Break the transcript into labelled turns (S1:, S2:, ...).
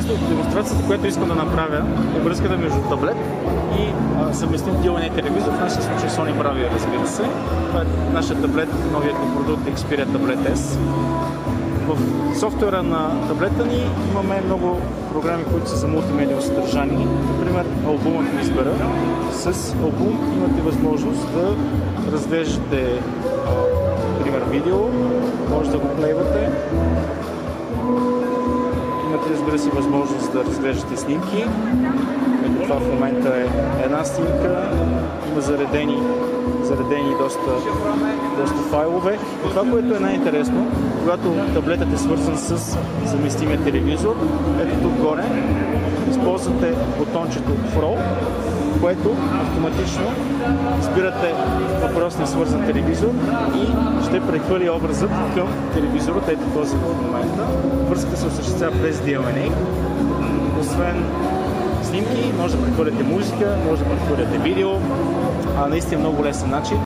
S1: интересно, демонстрацията, която искам да направя, е връзката между таблет и съвместим DLNA телевизор, в нашия случай Sony Bravia, разбира се. Това е нашия таблет, новият продукт Xperia Tablet S. В софтуера на таблета ни имаме много програми, които са за мултимедиално съдържание. Например, албумът ми избера. С албум имате възможност да разглеждате например, видео, може да го плейвате. Имате, разбира се, възможност да разглеждате снимки. Ето това в момента е една снимка. Има заредени доста файлове. И това, което е най-интересно, когато таблетът е свързан с заместимия телевизор, ето тук горе, използвате бутончето Throw, което автоматично избирате въпросния свързан телевизор и ще прехвърли образът към телевизора, ето този в момента. Връзката се осъществява през DLNA. Освен снимки, може да прехвърляте музика, може да прехвърляте видео. Наистина много лесен начин.